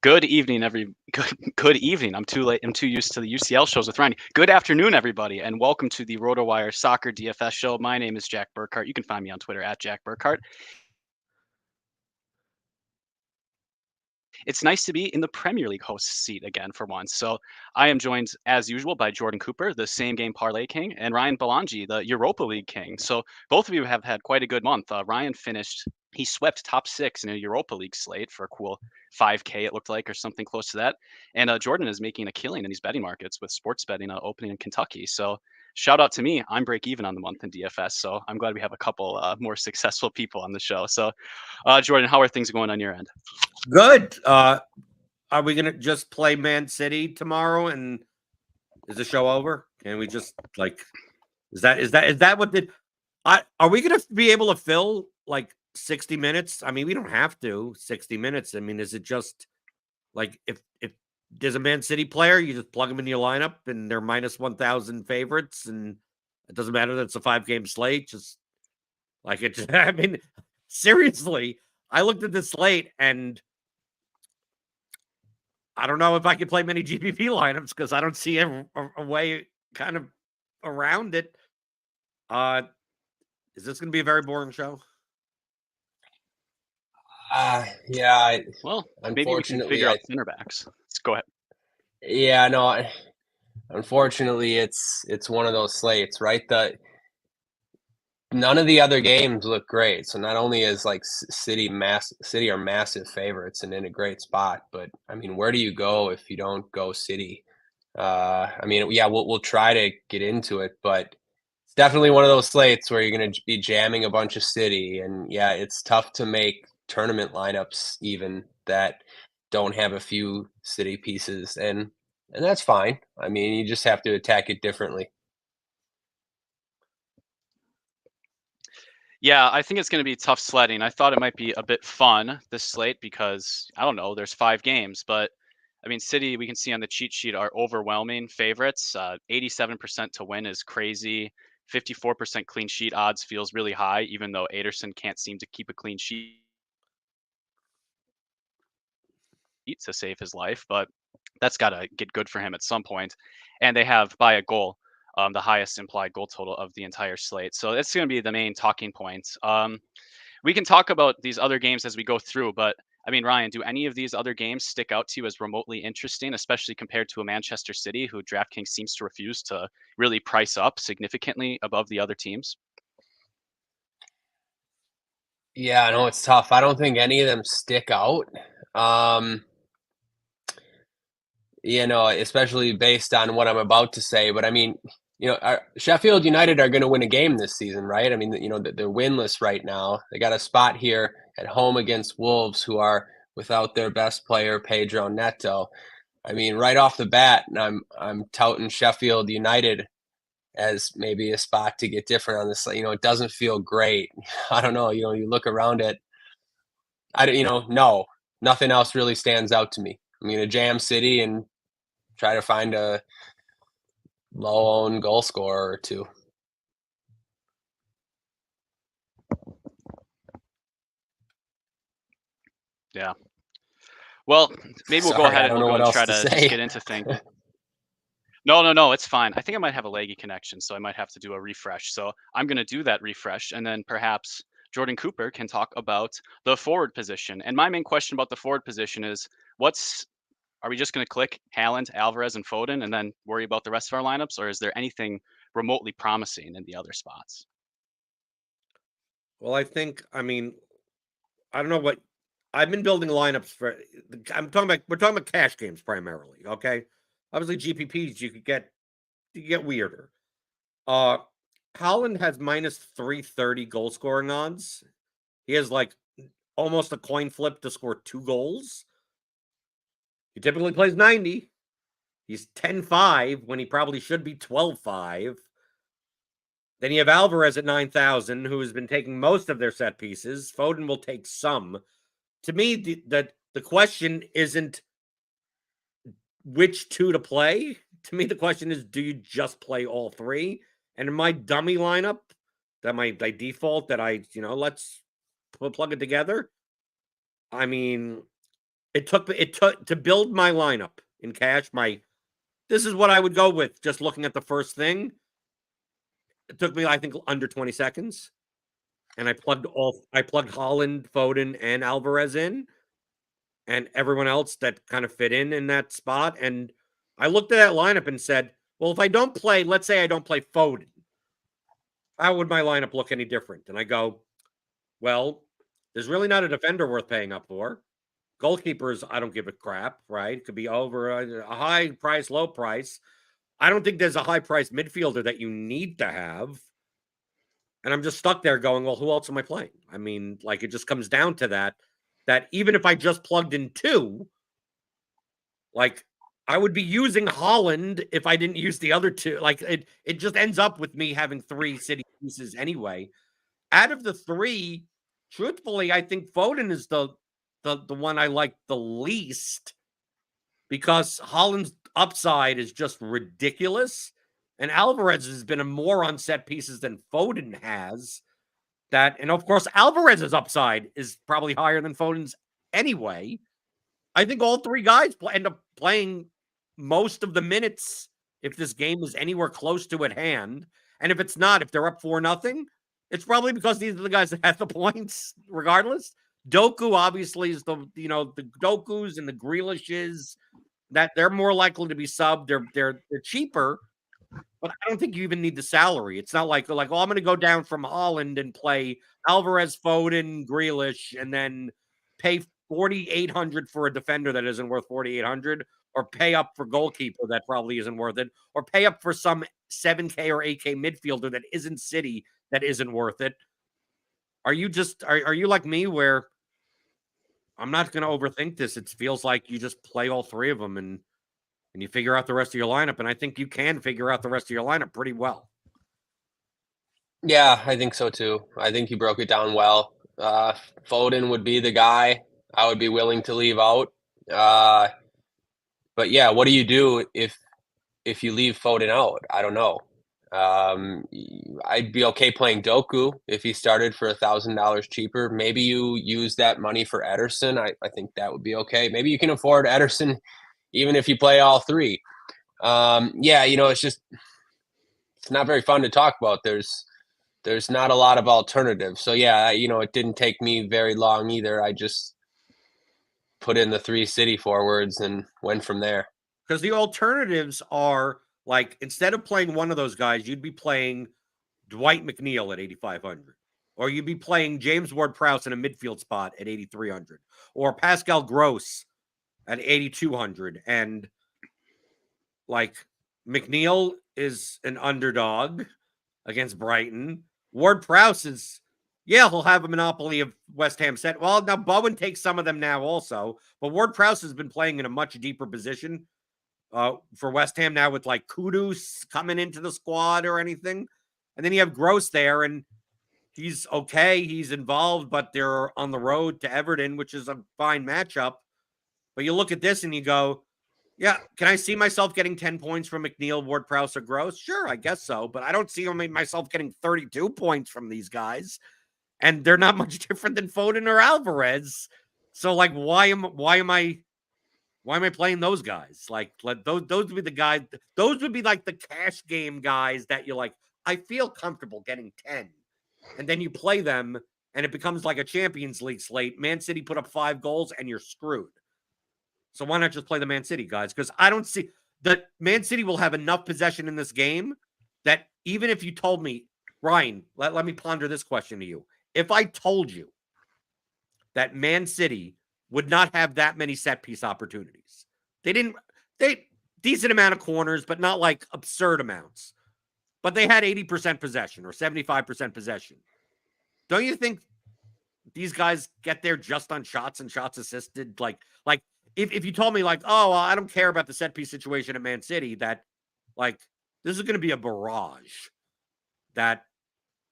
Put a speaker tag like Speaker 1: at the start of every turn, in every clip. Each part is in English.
Speaker 1: Good evening, good evening. I'm too late. I'm too used to the UCL shows with Ryan. Good afternoon, everybody, and welcome to the RotoWire Soccer DFS show. My name is Jack Burkart. You can find me on Twitter at Jack Burkart. It's nice to be in the Premier League host seat again for once. So I am joined, as usual, by Jordan Cooper, the same game parlay king, and Ryan Belongi, the Europa League king. So both of you have had quite a good month. Ryan finished, he swept top 6 in a Europa League slate for a cool 5K, it looked like, or something close to that. And Jordan is making a killing in these betting markets with sports betting opening in Kentucky. So shout out to me. I'm break even on the month in DFS. So I'm glad we have a couple more successful people on the show. So, Jordan, how are things going on your end?
Speaker 2: Good. Are we gonna just play Man City tomorrow and is the show over? Can we just is that what the are we gonna be able to fill like 60 minutes? I mean, we don't have to 60 minutes. I mean, is it just like if there's a Man City player, you just plug them in your lineup and they're minus 1,000 favorites, and it doesn't matter that it's a 5-game slate. Just like it. I mean, seriously, I looked at this slate and I don't know if I could play many GPP lineups because I don't see a way kind of around it. Is this going to be a very boring show?
Speaker 3: Yeah.
Speaker 1: Well, maybe we can figure out center backs. Let's go ahead.
Speaker 3: Yeah, no. Unfortunately, it's one of those slates, right? None of the other games look great. So not only is like City are massive favorites and in a great spot, but I mean, where do you go if you don't go City? I mean, yeah, we'll try to get into it, but it's definitely one of those slates where you're going to be jamming a bunch of City, and yeah, it's tough to make tournament lineups even that don't have a few City pieces, and that's fine. I mean, you just have to attack it differently.
Speaker 1: Yeah, I think it's going to be tough sledding. I thought it might be a bit fun, this slate, because, I don't know, there's 5 games. But, I mean, City, we can see on the cheat sheet, are overwhelming favorites. 87% to win is crazy. 54% clean sheet odds feels really high, even though Ederson can't seem to keep a clean sheet to save his life. But that's got to get good for him at some point. And they have, by a goal, the highest implied goal total of the entire slate. So that's going to be the main talking point. We can talk about these other games as we go through, but I mean, Ryan, do any of these other games stick out to you as remotely interesting, especially compared to a Manchester City who DraftKings seems to refuse to really price up significantly above the other teams?
Speaker 3: Yeah, I know it's tough. I don't think any of them stick out. Especially based on what I'm about to say. But I mean, Sheffield United are going to win a game this season, right? I mean, they're winless right now. They got a spot here at home against Wolves, who are without their best player, Pedro Neto. I mean, right off the bat, I'm touting Sheffield United as maybe a spot to get different on this. It doesn't feel great. I don't know. You look around it. No, nothing else really stands out to me. I'm going to jam City and try to find a low-owned goal scorer or two.
Speaker 1: Yeah. Well, maybe we'll go ahead and we'll go and try to just get into things. No, it's fine. I think I might have a laggy connection, so I might have to do a refresh. So I'm going to do that refresh, and then perhaps Jordan Cooper can talk about the forward position. And my main question about the forward position is, are we just going to click Haaland, Alvarez, and Foden and then worry about the rest of our lineups? Or is there anything remotely promising in the other spots?
Speaker 2: Well, I don't know what I've been building lineups for. We're talking about cash games primarily. Okay. Obviously GPPs, you could get weirder. Haaland has minus 330 goal scoring odds. He has like almost a coin flip to score 2 goals. He typically plays 90. He's 10-5 when he probably should be 12-5. Then you have Alvarez at 9,000, who has been taking most of their set pieces. Foden will take some. To me, the question isn't which 2 to play. To me, the question is, do you just play all 3? And in my dummy lineup, by default, let's plug it together. I mean, it took to build my lineup in cash. This is what I would go with. Just looking at the first thing, it took me, I think, under 20 seconds, and I plugged Haaland, Foden, and Alvarez in, and everyone else that kind of fit in that spot. And I looked at that lineup and said, well, if I don't play, let's say I don't play Foden, how would my lineup look any different? And I go, well, there's really not a defender worth paying up for. Goalkeepers, I don't give a crap, right? It could be over a high price, low price. I don't think there's a high price midfielder that you need to have. And I'm just stuck there going, well, who else am I playing? I mean, like, it just comes down to that even if I just plugged in 2, like, I would be using Haaland if I didn't use the other 2. Like, it just ends up with me having 3 City pieces anyway. Out of the 3, truthfully, I think Foden is the one I like the least, because Haaland's upside is just ridiculous, and Alvarez has been a more on set pieces than Foden has. And of course, Alvarez's upside is probably higher than Foden's anyway. I think all 3 guys end up playing most of the minutes if this game is anywhere close to at hand. And if it's not, if they're up 4-0, it's probably because these are the guys that have the points regardless. Doku obviously is the Dokus and the Grealishes, that they're more likely to be subbed. They're cheaper, but I don't think you even need the salary. It's not like, oh, I'm going to go down from Haaland and play Alvarez, Foden, Grealish, and then pay 4,800 for a defender that isn't worth 4,800, or pay up for goalkeeper that probably isn't worth it, or pay up for some 7K or 8K midfielder that isn't City that isn't worth it. Are you like me, where I'm not going to overthink this? It feels like you just play all 3 of them and you figure out the rest of your lineup. And I think you can figure out the rest of your lineup pretty well.
Speaker 3: Yeah, I think so too. I think you broke it down well. Foden would be the guy I would be willing to leave out. But yeah, what do you do if you leave Foden out? I don't know. I'd be okay playing Doku if he started for $1,000 cheaper. Maybe you use that money for Ederson. I think that would be okay. Maybe you can afford Ederson even if you play all 3. Yeah, it's not very fun to talk about. There's not a lot of alternatives. So yeah, it didn't take me very long either. I just put in the 3 City forwards and went from there.
Speaker 2: Because the alternatives are, like, instead of playing one of those guys, you'd be playing Dwight McNeil at 8,500. Or you'd be playing James Ward-Prowse in a midfield spot at 8,300. Or Pascal Gross at 8,200. And, like, McNeil is an underdog against Brighton. Ward-Prowse is, he'll have a monopoly of West Ham set. Well, now Bowen takes some of them now also. But Ward-Prowse has been playing in a much deeper position for West Ham now, with like Kudus coming into the squad or anything. And then you have Gross there, and he's okay. He's involved, but they're on the road to Everton, which is a fine matchup. But you look at this and you go, yeah, can I see myself getting 10 points from McNeil, Ward-Prowse, or Gross? Sure, I guess so. But I don't see myself getting 32 points from these guys. And they're not much different than Foden or Alvarez. So, like, why am I playing those guys? Like those would be the guys. Those would be like the cash game guys that you're like, I feel comfortable getting 10. And then you play them and it becomes like a Champions League slate. Man City put up 5 goals and you're screwed. So why not just play the Man City guys? Because I don't see that Man City will have enough possession in this game that even if you told me, Ryan, let me ponder this question to you. If I told you that Man City would not have that many set piece opportunities, they decent amount of corners, but not like absurd amounts, but they had 80% possession or 75% possession. Don't you think these guys get there just on shots and shots assisted? Like if you told me like, oh, well, I don't care about the set piece situation at Man City, that like this is going to be a barrage, that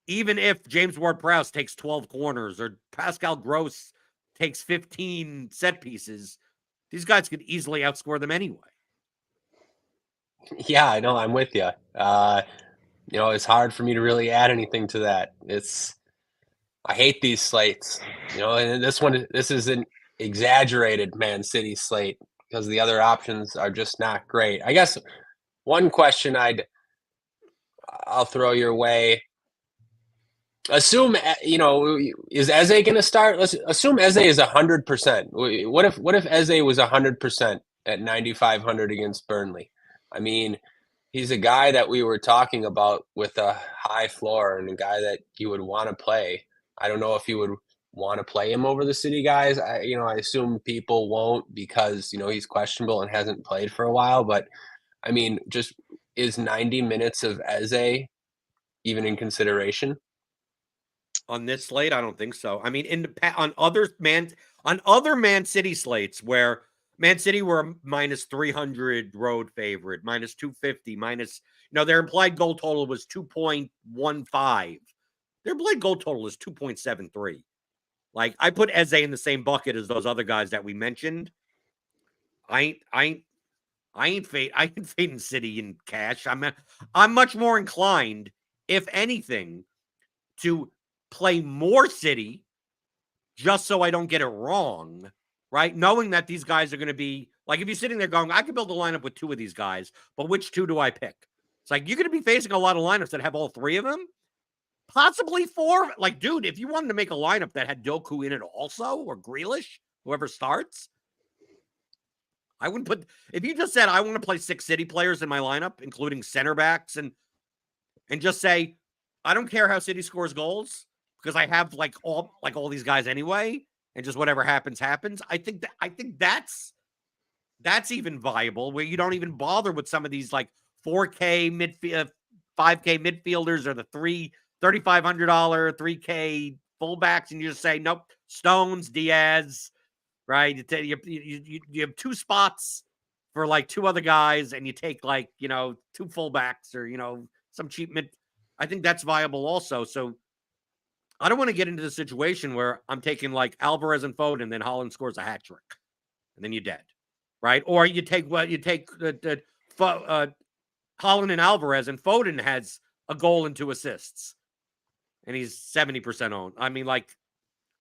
Speaker 2: even if James Ward-Prowse takes 12 corners or Pascal Gross takes 15 set pieces, these guys could easily outscore them anyway.
Speaker 3: Yeah, I know. I'm with you. It's hard for me to really add anything to that. I hate these slates, and this is exaggerated Man City slate because the other options are just not great. I guess one question I'll throw your way. Assume is Eze going to start? Let's assume Eze is 100%. What if Eze was 100% at 9,500 against Burnley? I mean, he's a guy that we were talking about with a high floor and a guy that you would want to play. I don't know if you would want to play him over the City guys. I assume people won't because he's questionable and hasn't played for a while. But I mean, just is 90 minutes of Eze even in consideration?
Speaker 2: On this slate, I don't think so. I mean, on other Man City slates where Man City were minus 300 road favorite, minus 250, their implied goal total was 2.15. Their implied goal total is 2.73. Like, I put Eze in the same bucket as those other guys that we mentioned. I ain't fading City in cash. I'm much more inclined, if anything, to play more City just so I don't get it wrong, right? Knowing that these guys are going to be, like, if you're sitting there going, I could build a lineup with two of these guys, but which two do I pick? It's like, you're going to be facing a lot of lineups that have all three of them, possibly four. Like, dude, if you wanted to make a lineup that had Doku in it also, or Grealish, whoever starts, I wouldn't put, if you just said, I want to play 6 City players in my lineup, including center backs, and just say, I don't care how City scores goals, because I have all these guys anyway, and just whatever happens. I think that's even viable, where you don't even bother with some of these 4K midfield, 5K midfielders, or the $3,500 3K fullbacks, and you just say nope, Stones, Diaz, right? You have 2 spots for 2 other guys, and you take 2 fullbacks or some cheap mid. I think that's viable also. So I don't want to get into the situation where I'm taking Alvarez and Foden, then Haaland scores a hat trick, and then you're dead, right? Or you take Haaland and Alvarez, and Foden has a goal and 2 assists, and he's 70% owned. I mean,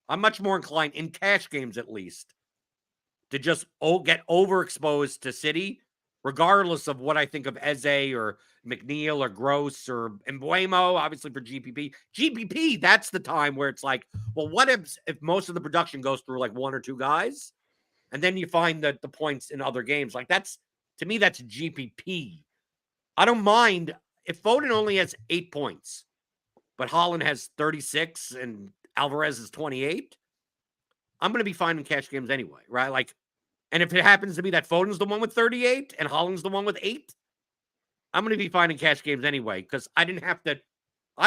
Speaker 2: I'm much more inclined in cash games, at least, to just get overexposed to City, regardless of what I think of Eze or McNeil or Gross or Mbuemo, obviously for GPP. GPP, that's the time where it's like, well, what if most of the production goes through 1 or 2 guys, and then you find that the points in other games, to me, that's GPP. I don't mind if Foden only has 8 points, but Haaland has 36 and Alvarez is 28. I'm going to be fine in cash games anyway, right? And if it happens to be that Foden's the one with 38 and Haaland's the one with 8, I'm going to be fine in cash games anyway, because I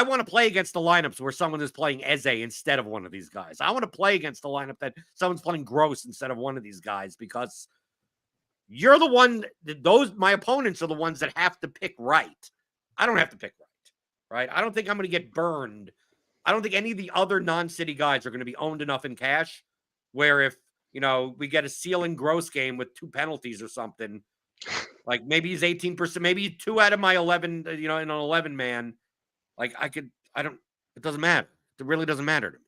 Speaker 2: want to play against the lineups where someone is playing Eze instead of one of these guys. I want to play against the lineup that someone's playing Gross instead of one of these guys, because you're the one, my opponents are the ones that have to pick right. I don't have to pick right? I don't think I'm going to get burned. I don't think any of the other non-City guys are going to be owned enough in cash where if, we get a ceiling Gross game with 2 penalties or something, maybe he's 18%, maybe 2 out of my 11, in an 11 man, it doesn't matter. It really doesn't matter to me.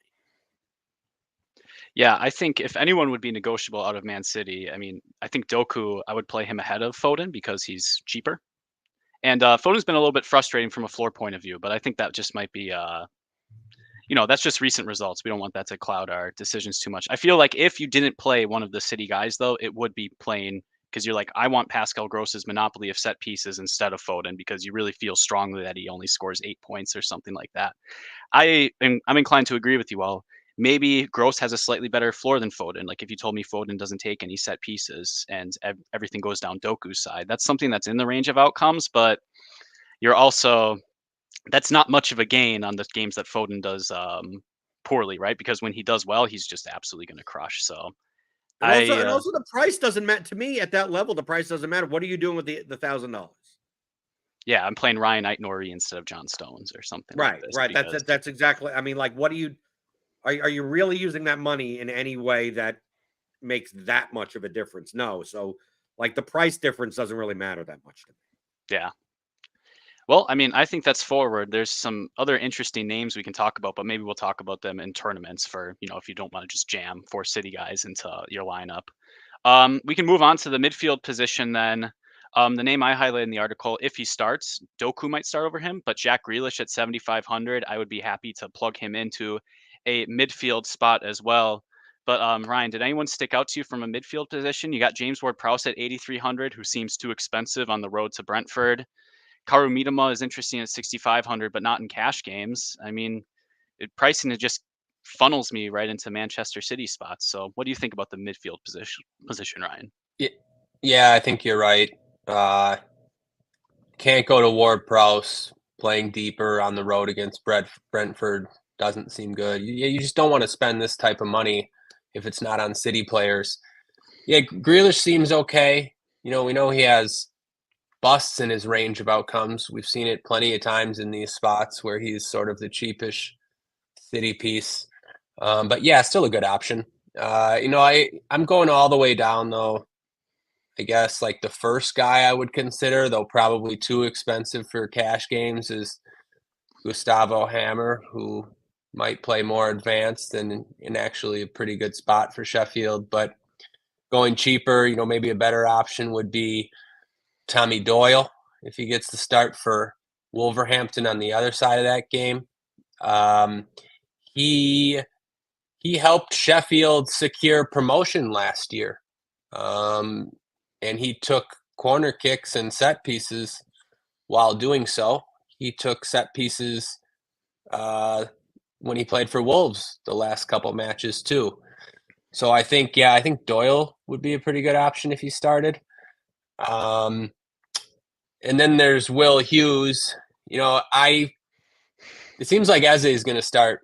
Speaker 1: Yeah, I think if anyone would be negotiable out of Man City, I mean, I think Doku, I would play him ahead of Foden because he's cheaper. And Foden's been a little bit frustrating from a floor point of view, but I think that just might be that's just recent results. We don't want that to cloud our decisions too much. I feel like if you didn't play one of the City guys, though, it would be playing because you're like, I want Pascal Gross's monopoly of set pieces instead of Foden because you really feel strongly that he only scores 8 points or something like that. I'm inclined to agree with you all. Maybe Gross has a slightly better floor than Foden. Like if you told me Foden doesn't take any set pieces and everything goes down Doku's side, that's something that's in the range of outcomes, but you're also, that's not much of a gain on the games that Foden does poorly, right? Because when he does well, he's just absolutely going to crush. So,
Speaker 2: and also the price doesn't matter to me at that level. The price doesn't matter. What are you doing with the $1,000?
Speaker 1: Yeah, I'm playing Ryan Aït-Nouri instead of John Stones or something.
Speaker 2: Right, right. That's exactly. I mean, what do you? Are you really using that money in any way that makes that much of a difference? No. So, the price difference doesn't really matter that much to me.
Speaker 1: Yeah. Well, I mean, I think that's forward. There's some other interesting names we can talk about, but maybe we'll talk about them in tournaments for, if you don't want to just jam 4 City guys into your lineup. We can move on to the midfield position then. The name I highlighted in the article, if he starts, Doku might start over him, but Jack Grealish at 7,500, I would be happy to plug him into a midfield spot as well. But Ryan, did anyone stick out to you from a midfield position? You got James Ward-Prowse at 8,300, who seems too expensive on the road to Brentford. Karu Mitoma is interesting at 6,500, but not in cash games. I mean, pricing it just funnels me right into Manchester City spots. So, what do you think about the midfield position, Ryan?
Speaker 3: Yeah, I think you're right. Can't go to Ward-Prowse. Playing deeper on the road against Brentford doesn't seem good. You just don't want to spend this type of money if it's not on City players. Yeah, Grealish seems okay. We know he has busts in his range of outcomes. We've seen it plenty of times in these spots where he's sort of the cheapish City piece. But yeah, still a good option. I'm going all the way down though. I guess like the first guy I would consider, though probably too expensive for cash games, is Gustavo Hammer, who might play more advanced and in actually a pretty good spot for Sheffield. But going cheaper, maybe a better option would be Tommy Doyle if he gets the start for Wolverhampton on the other side of that game. He helped Sheffield secure promotion last year. And he took corner kicks and set pieces while doing so. He took set pieces when he played for Wolves the last couple matches too. So I think Doyle would be a pretty good option if he started. And then there's Will Hughes. It seems like Eze is going to start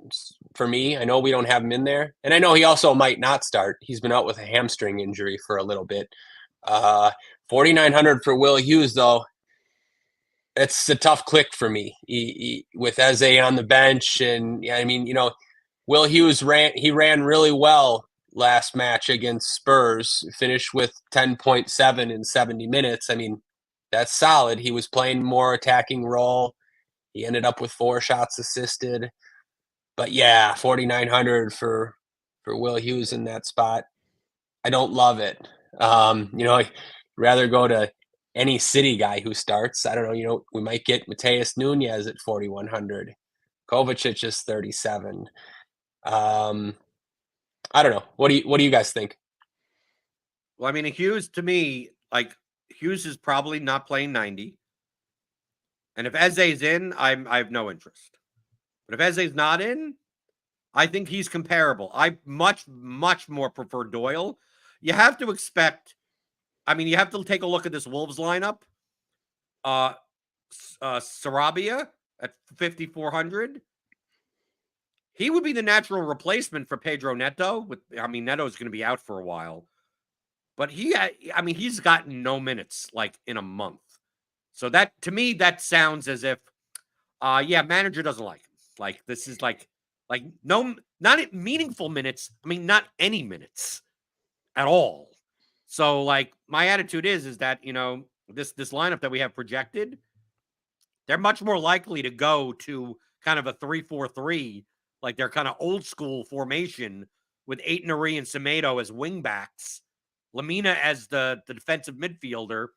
Speaker 3: for me. I know we don't have him in there. And I know he also might not start. He's been out with a hamstring injury for a little bit. 4,900 for Will Hughes, though. It's a tough click for me with Eze on the bench. And Will Hughes ran really well last match against Spurs, finished with 10.7 in 70 minutes. I mean, that's solid. He was playing more attacking role. He ended up with 4 shots assisted. But yeah, 4,900 for Will Hughes in that spot. I don't love it. I'd rather go to any City guy who starts. I don't know. We might get Mateus Nunes at 4,100. Kovacic is 37. I don't know. What do you guys think?
Speaker 2: Well, I mean, Hughes to me, Hughes is probably not playing 90. And if Eze's in, I have no interest. But if Eze's not in, I think he's comparable. I much, much more prefer Doyle. You have to expect, you have to take a look at this Wolves lineup. Sarabia at 5,400. He would be the natural replacement for Pedro Neto. Neto's going to be out for a while. But he's gotten no minutes in a month. So that, to me, that sounds as if, manager doesn't like him. This is no, not meaningful minutes. Not any minutes at all. So my attitude is that, this lineup that we have projected, they're much more likely to go to kind of a 3-4-3, their kind of old school formation with Aït-Nouri and Semedo as wingbacks, Lamina as the defensive midfielder,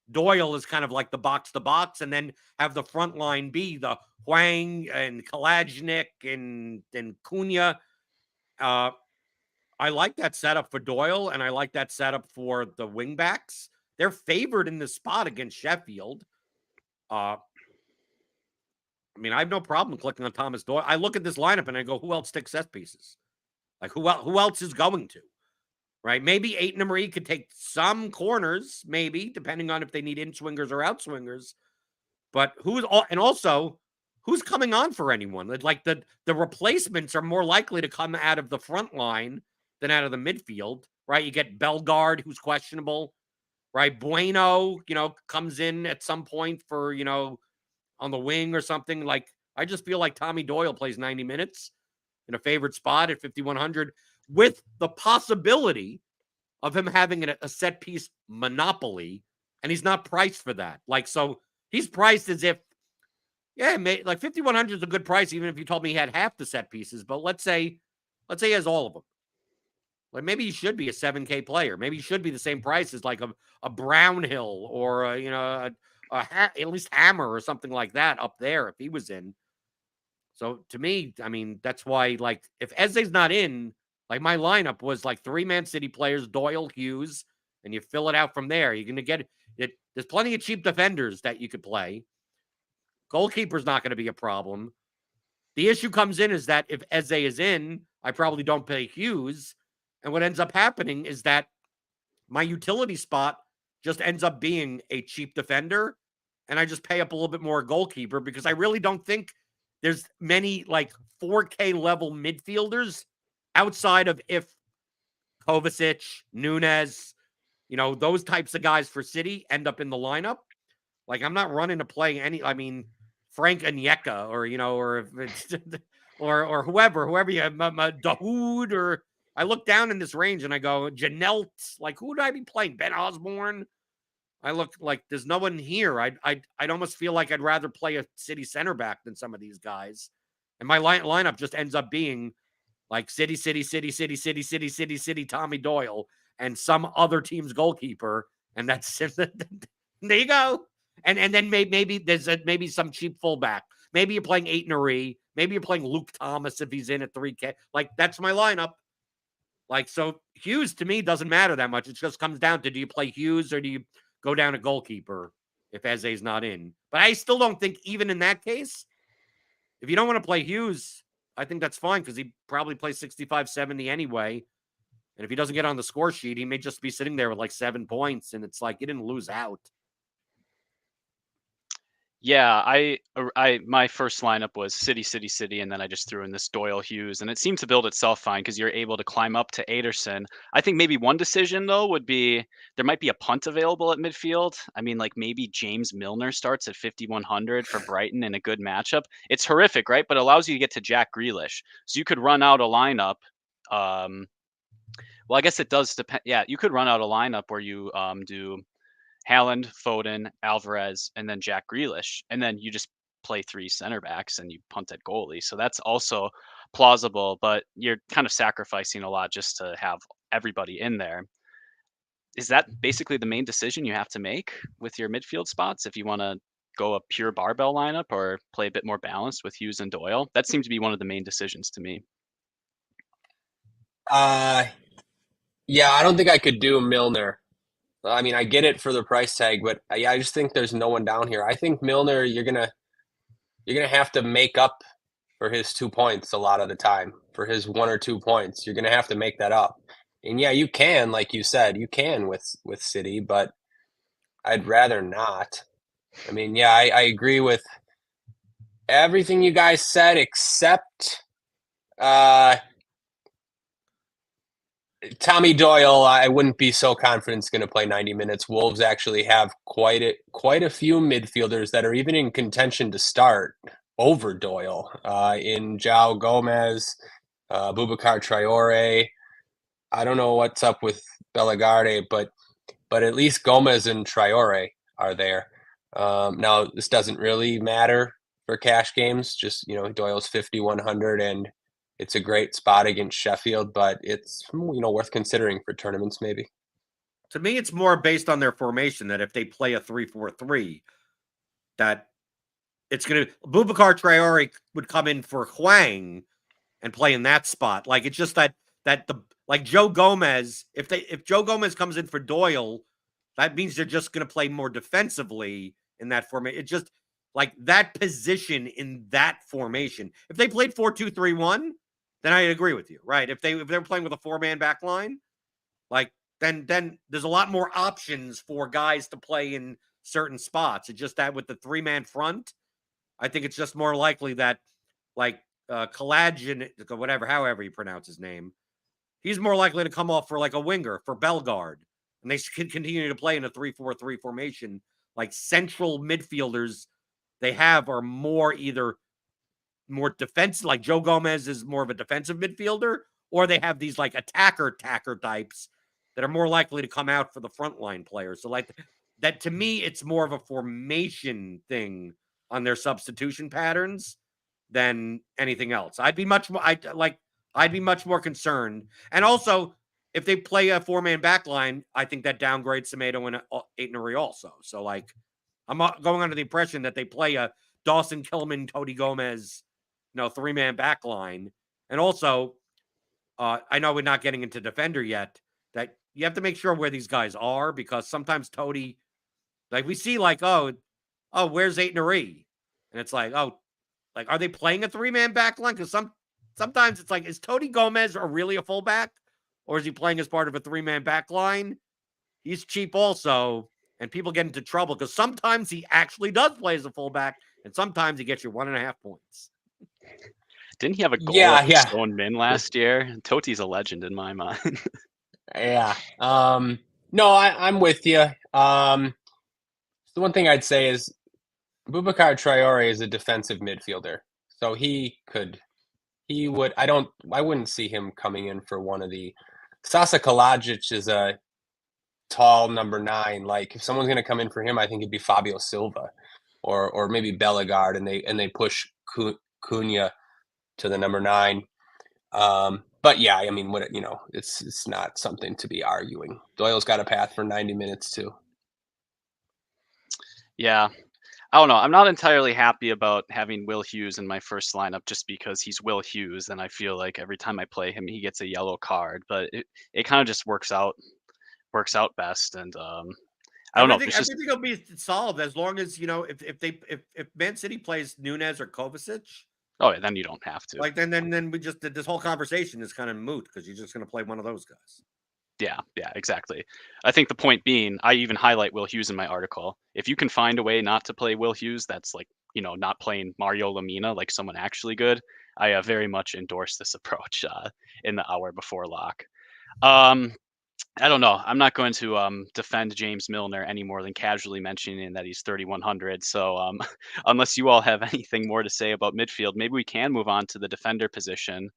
Speaker 2: Doyle is kind of like the box-to-box, and then have the front line be the Hwang and Kalajnik and Cunha. I like that setup for Doyle, and I like that setup for the wingbacks. They're favored in this spot against Sheffield. I have no problem clicking on Thomas Doyle. I look at this lineup and I go, who else sticks set pieces? Who else is going to? Right? Maybe Aït-Nouri could take some corners, maybe, depending on if they need in-swingers or out-swingers. But who's coming on for anyone? The replacements are more likely to come out of the front line than out of the midfield, right? You get Bellegarde, who's questionable, right? Bueno, comes in at some point for, on the wing or something. I just feel like Tommy Doyle plays 90 minutes in a favored spot at 5,100 with the possibility of him having a set piece monopoly, and he's not priced for that. So he's priced as if Yeah, like 5,100 is a good price, even if you told me he had half the set pieces. But let's say he has all of them. Like maybe he should be a 7K player. Maybe he should be the same price as like a Brownhill or at least Hammer or something like that up there if he was in. So to me, I mean, that's why like if Eze's not in, like my lineup was like 3 Man City players, Doyle, Hughes, and you fill it out from there. You're gonna get it. There's plenty of cheap defenders that you could play. Goalkeeper's not going to be a problem. The issue comes in is that if Eze is in, I probably don't pay Hughes. And what ends up happening is that my utility spot just ends up being a cheap defender. And I just pay up a little bit more goalkeeper because I really don't think there's many like 4K level midfielders outside of if Kovacic, Nunez, those types of guys for City end up in the lineup. Like I'm not running to play Frank Onyeka or if it's or whoever you have, Dahoud, or I look down in this range and I go, Janelt, like who would I be playing? Ben Osborne? I look like there's no one here. I'd almost feel like I'd rather play a City center back than some of these guys. And my lineup just ends up being like City, Tommy Doyle, and some other team's goalkeeper. And that's there you go. And then maybe there's maybe some cheap fullback. Maybe you're playing Aitnery. Maybe you're playing Luke Thomas if he's in at 3K. Like, that's my lineup. Like, so Hughes to me doesn't matter that much. It just comes down to do you play Hughes or do you go down a goalkeeper if Eze's not in? But I still don't think even in that case, if you don't want to play Hughes, I think that's fine because he probably plays 65, 70 anyway. And if he doesn't get on the score sheet, he may just be sitting there with like 7 points. And it's like, you didn't lose out.
Speaker 1: Yeah, my first lineup was City, and then I just threw in this Doyle Hughes, and it seemed to build itself fine because you're able to climb up to Ederson. I think maybe one decision though would be there might be a punt available at midfield. I mean, like maybe James Milner starts at 5,100 for Brighton in a good matchup. It's horrific, right? But it allows you to get to Jack Grealish, so you could run out a lineup. Well, I guess it does depend. Yeah, you could run out a lineup where you do Haaland, Foden, Alvarez, and then Jack Grealish. And then you just play 3 center backs and you punt at goalie. So that's also plausible, but you're kind of sacrificing a lot just to have everybody in there. Is that basically the main decision you have to make with your midfield spots if you want to go a pure barbell lineup or play a bit more balanced with Hughes and Doyle? That seems to be one of the main decisions to me.
Speaker 3: Yeah, I don't think I could do Milner. I mean, I get it for the price tag, but I just think there's no one down here. I think Milner, you're gonna have to make up for his 2 points a lot of the time. For his 1 or 2 points, you're gonna have to make that up. And yeah, you can, like you said, you can with City, but I'd rather not. I mean, yeah, I agree with everything you guys said except Tommy Doyle, I wouldn't be so confident is going to play 90 minutes. Wolves actually have quite a few midfielders that are even in contention to start over Doyle. In João Gomez, Boubacar Traore. I don't know what's up with Bellegarde, but at least Gomez and Traore are there. Now, this doesn't really matter for cash games. Just, Doyle's 5,100 and it's a great spot against Sheffield, but it's worth considering for tournaments maybe.
Speaker 2: To me, it's more based on their formation that if they play a 3-4-3, that it's going to Boubacar Traore would come in for Hwang and play in that spot. Like it's just that Joe Gomez, if Joe Gomez comes in for Doyle, that means they're just going to play more defensively in that formation. It just like that position in that formation. If they played 4-2-3-1. Then I agree with you, right? If they're playing with a 4-man back line, like then there's a lot more options for guys to play in certain spots. It's just that with the 3-man front, I think it's just more likely that like Collagen, however you pronounce his name, he's more likely to come off for like a winger for Bellegarde, and they can continue to play in a 3-4-3 formation. Like central midfielders they have are more defensive, like Joe Gomez is more of a defensive midfielder, or they have these like attacker types that are more likely to come out for the frontline players. So like that to me, it's more of a formation thing on their substitution patterns than anything else. I'd be much more concerned. And also, if they play a 4-man back line, I think that downgrades Semedo and Aït-Nouri also. So, like, I'm going under the impression that they play a Dawson, Kilman, Tony Gomez, 3-man back line. And also, I know we're not getting into defender yet, that you have to make sure where these guys are, because sometimes Tony, like, we see, like, oh, where's Aït-Nouri? And it's like, oh, like, are they playing a 3-man back line? Because sometimes it's like, is Tony Gomez really a fullback? Or is he playing as part of a 3-man back line? He's cheap also, and people get into trouble because sometimes he actually does play as a fullback, and sometimes he gets you 1.5 points.
Speaker 1: Didn't he have a goal at Stone Min last year? Toti's a legend in my mind.
Speaker 3: Yeah. No, I'm with you. The one thing I'd say is Boubacar Traore is a defensive midfielder, so I wouldn't see him coming in for one of the. Sasa Kalajic is a tall number 9. Like, if someone's going to come in for him, I think it'd be Fabio Silva, or maybe Bellegarde, and they push Cunha to the number 9. But yeah, I mean, it's not something to be arguing. Doyle's got a path for 90 minutes too.
Speaker 1: Yeah. I don't know. I'm not entirely happy about having Will Hughes in my first lineup just because he's Will Hughes, and I feel like every time I play him, he gets a yellow card. But it kind of just works out best. And I don't know.
Speaker 2: Everything will be solved as long as if Man City plays Nunez or Kovacic.
Speaker 1: Oh, yeah, then you don't have to.
Speaker 2: Like then we just this whole conversation is kind of moot because you're just going to play one of those guys.
Speaker 1: Yeah, exactly. I think the point being, I even highlight Will Hughes in my article. If you can find a way not to play Will Hughes, that's like, not playing Mario Lemina, like someone actually good. I very much endorse this approach in the hour before lock. I don't know. I'm not going to defend James Milner any more than casually mentioning that he's 3,100. So unless you all have anything more to say about midfield, maybe we can move on to the defender position.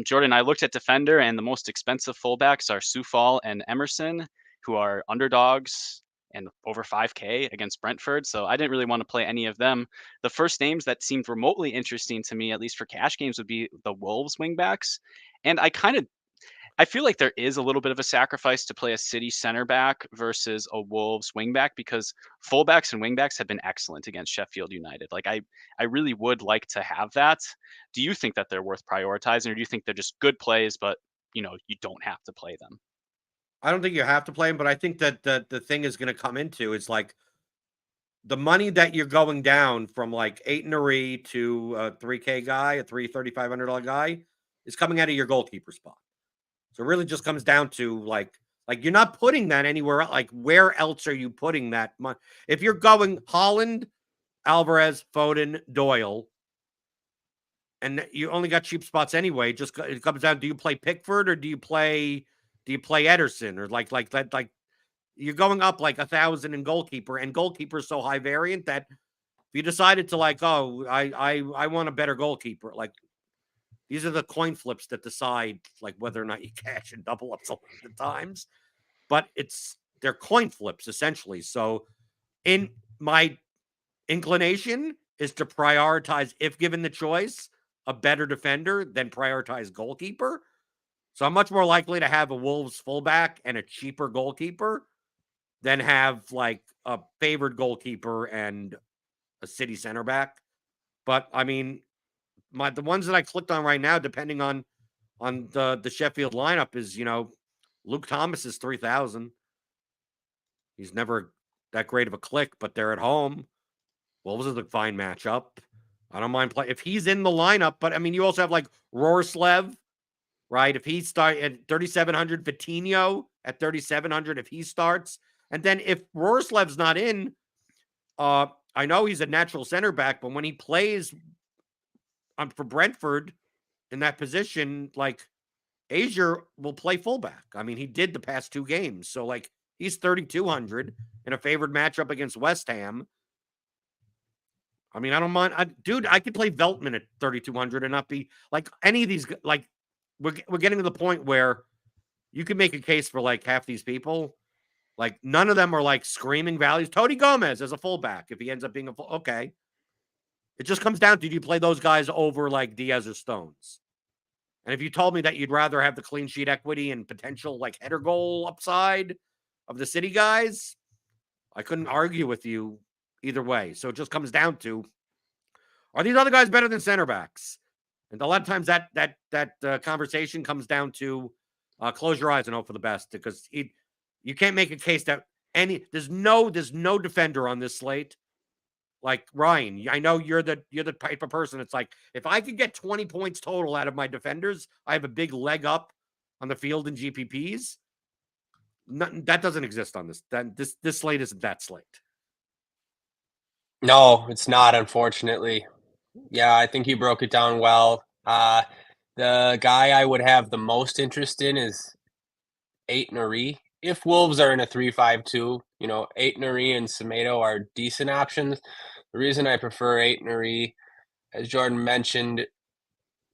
Speaker 1: Jordan, I looked at defender, and the most expensive fullbacks are Soufal and Emerson, who are underdogs and over 5K against Brentford. So I didn't really want to play any of them. The first names that seemed remotely interesting to me, at least for cash games, would be the Wolves wingbacks. And I feel like there is a little bit of a sacrifice to play a City center back versus a Wolves wingback, because fullbacks and wingbacks have been excellent against Sheffield United. Like, I really would like to have that. Do you think that they're worth prioritizing, or do you think they're just good plays, but you don't have to play them?
Speaker 2: I don't think you have to play them, but I think that the thing is going to come into is like the money that you're going down from like Aït-Nouri to a 3K guy, a $3,500 guy, is coming out of your goalkeeper spot. So it really just comes down to like you're not putting that anywhere else. Like, where else are you putting that money? If you're going Haaland, Alvarez, Foden, Doyle, and you only got cheap spots anyway, it comes down, do you play Pickford or do you play Ederson, or like that? Like, you're going up like 1,000 in goalkeeper, and goalkeeper is so high variant that if you decided to like, oh, I want a better goalkeeper, like, these are the coin flips that decide like whether or not you cash and double up some of the times, but they're coin flips essentially. So in my inclination is to prioritize, if given the choice, a better defender than prioritize goalkeeper. So I'm much more likely to have a Wolves fullback and a cheaper goalkeeper than have like a favored goalkeeper and a City center back. But I mean, the ones that I clicked on right now, depending on the Sheffield lineup, is Luke Thomas is 3,000. He's never that great of a click, but they're at home. Wolves is a fine matchup. I don't mind play if he's in the lineup, but I mean, you also have like Roerslev, right? If he starts at 3,700, Vitinho at 3,700, if he starts, and then if Roerslev's not in, I know he's a natural center back, but when he plays for Brentford in that position, like, Azier will play fullback. I mean, he did the past 2 games. So, like, he's 3,200 in a favored matchup against West Ham. I mean, I don't mind. I could play Veltman at 3,200 and not be like any of these. Like, we're getting to the point where you can make a case for like half these people. Like, none of them are like screaming values. Tony Gomez as a fullback, if he ends up being okay. It just comes down to, do you play those guys over like Diaz or Stones? And if you told me that you'd rather have the clean sheet equity and potential like header goal upside of the City guys, I couldn't argue with you either way. So it just comes down to, are these other guys better than center backs? And a lot of times that conversation comes down to close your eyes and hope for the best, because you can't make a case that there's no defender on this slate. Like Ryan, I know you're the type of person. It's like, if I could get 20 points total out of my defenders, I have a big leg up on the field in GPPs. That doesn't exist on this. This slate isn't that slate.
Speaker 3: No, it's not, unfortunately. Yeah, I think you broke it down well. The guy I would have the most interest in is Aït-Nouri. If Wolves are in a 3-5-2, Aït-Nouri and Semedo are decent options. The reason I prefer Aït-Nouri, as Jordan mentioned,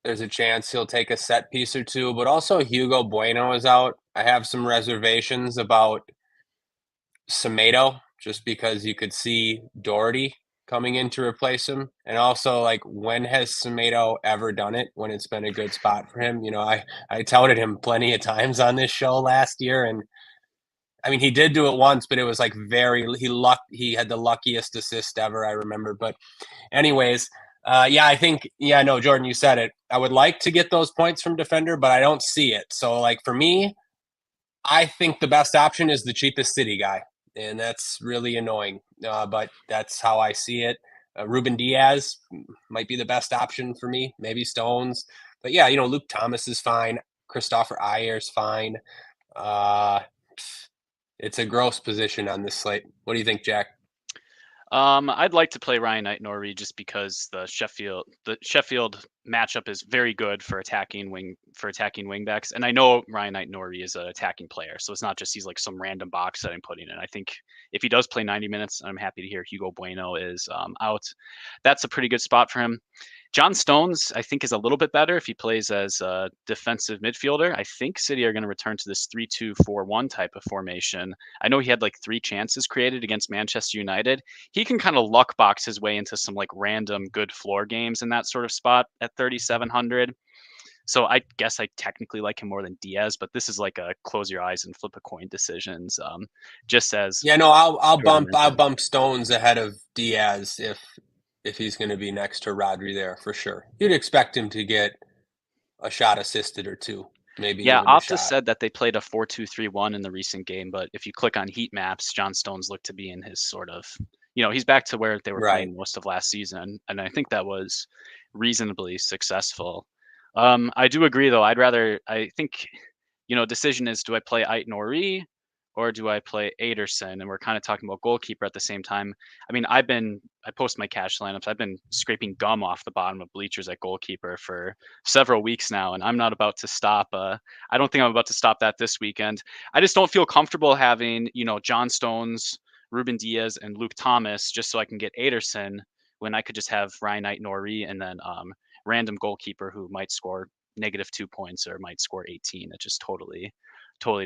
Speaker 3: there's a chance he'll take a set piece or two, but also Hugo Bueno is out. I have some reservations about Semedo, just because you could see Doherty coming in to replace him. And also, like, when has Semedo ever done it when it's been a good spot for him? I touted him plenty of times on this show last year, and I mean, he did do it once, but it was like he had the luckiest assist ever, I remember. But anyways, I think, no, Jordan, you said it. I would like to get those points from defender, but I don't see it. So, like, for me, I think the best option is the cheapest City guy, and that's really annoying. But that's how I see it. Ruben Diaz might be the best option for me, maybe Stones. But yeah, Luke Thomas is fine. Christopher Ayer's fine. It's a gross position on this slate. What do you think, Jack?
Speaker 1: I'd like to play Ryan Aït-Nouri just because the Sheffield matchup is very good for attacking wingbacks, and I know Ryan Aït-Nouri is an attacking player, so it's not just he's like some random box that I'm putting in. I think if he does play 90 minutes, I'm happy to hear Hugo Bueno is out. That's a pretty good spot for him. John Stones, I think, is a little bit better if he plays as a defensive midfielder. I think City are going to return to this 3-2-4-1 type of formation. I know he had like 3 chances created against Manchester United. He can kind of luck box his way into some like random good floor games in that sort of spot at 3,700. So I guess I technically like him more than Diaz, but this is like a close your eyes and flip a coin decisions. Just as
Speaker 3: I'll bump Stones ahead of Diaz if he's going to be next to Rodri there, for sure. You'd expect him to get a shot assisted or two, maybe.
Speaker 1: Yeah, Opta said that they played a 4-2-3-1 in the recent game, but if you click on heat maps, John Stones looked to be in his sort of, he's back to where they were playing most of last season, and I think that was reasonably successful. I do agree, though. I think, decision is, do I play Aït-Nouri or do I play Ederson? And we're kind of talking about goalkeeper at the same time. I mean, I post my cash lineups. I've been scraping gum off the bottom of bleachers at goalkeeper for several weeks now, and I'm not about to stop. I don't think I'm about to stop that this weekend. I just don't feel comfortable having, John Stones, Ruben Diaz, and Luke Thomas just so I can get Ederson when I could just have Ryan Aït-Nouri and then random goalkeeper who might score -2 points or might score 18. It just totally